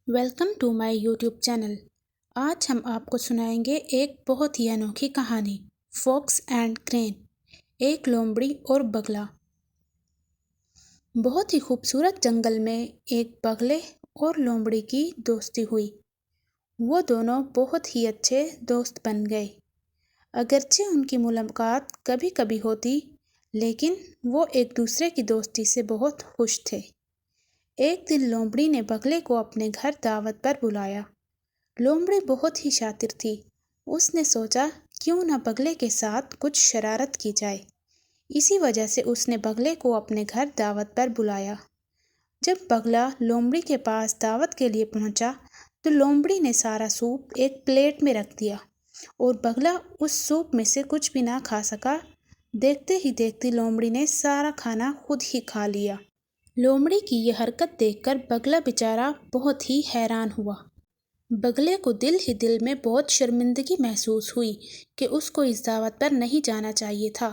Welcome to my YouTube channel. आज हम आपको सुनाएंगे एक बहुत ही अनोखी कहानी, फॉक्स एंड क्रेन, एक लोमड़ी और बगला। बहुत ही खूबसूरत जंगल में एक बगले और लोमड़ी की दोस्ती हुई। वो दोनों बहुत ही अच्छे दोस्त बन गए। अगरचे उनकी मुलाकात कभी कभी होती, लेकिन वो एक दूसरे की दोस्ती से बहुत खुश थे। एक दिन लोमड़ी ने बगले को अपने घर दावत पर बुलाया। लोमड़ी बहुत ही शातिर थी। उसने सोचा क्यों न बगले के साथ कुछ शरारत की जाए। इसी वजह से उसने बगले को अपने घर दावत पर बुलाया। जब बगला लोमड़ी के पास दावत के लिए पहुंचा, तो लोमड़ी ने सारा सूप एक प्लेट में रख दिया और बगला उस सूप में से कुछ भी ना खा सका। देखते ही देखते लोमड़ी ने सारा खाना खुद ही खा लिया। लोमड़ी की यह हरकत देखकर बगला बेचारा बहुत ही हैरान हुआ। बगले को दिल ही दिल में बहुत शर्मिंदगी महसूस हुई कि उसको इस दावत पर नहीं जाना चाहिए था।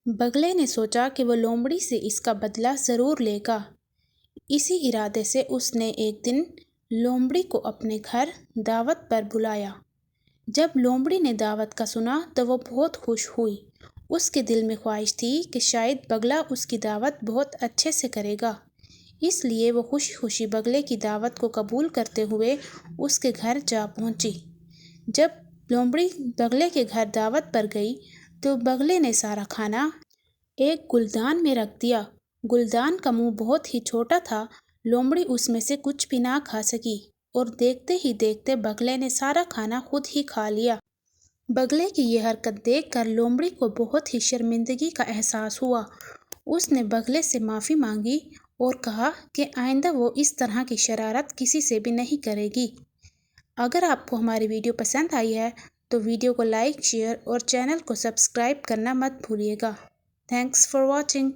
बगले ने सोचा कि वो लोमड़ी से इसका बदला ज़रूर लेगा। इसी इरादे से उसने एक दिन लोमड़ी को अपने घर दावत पर बुलाया। जब लोमड़ी ने दावत का सुना तो वो बहुत खुश हुई। उसके दिल में ख्वाहिश थी कि शायद बगला उसकी दावत बहुत अच्छे से करेगा। इसलिए वो खुशी खुशी बगले की दावत को कबूल करते हुए उसके घर जा पहुंची। जब लोमड़ी बगले के घर दावत पर गई तो बगले ने सारा खाना एक गुलदान में रख दिया। गुलदान का मुंह बहुत ही छोटा था। लोमड़ी उसमें से कुछ भी ना खा सकी और देखते ही देखते बगले ने सारा खाना खुद ही खा लिया। बगले की यह हरकत देखकर लोमड़ी को बहुत ही शर्मिंदगी का एहसास हुआ। उसने बगले से माफ़ी मांगी और कहा कि आइंदा वो इस तरह की शरारत किसी से भी नहीं करेगी। अगर आपको हमारी वीडियो पसंद आई है तो वीडियो को लाइक, शेयर और चैनल को सब्सक्राइब करना मत भूलिएगा। Thanks for watching.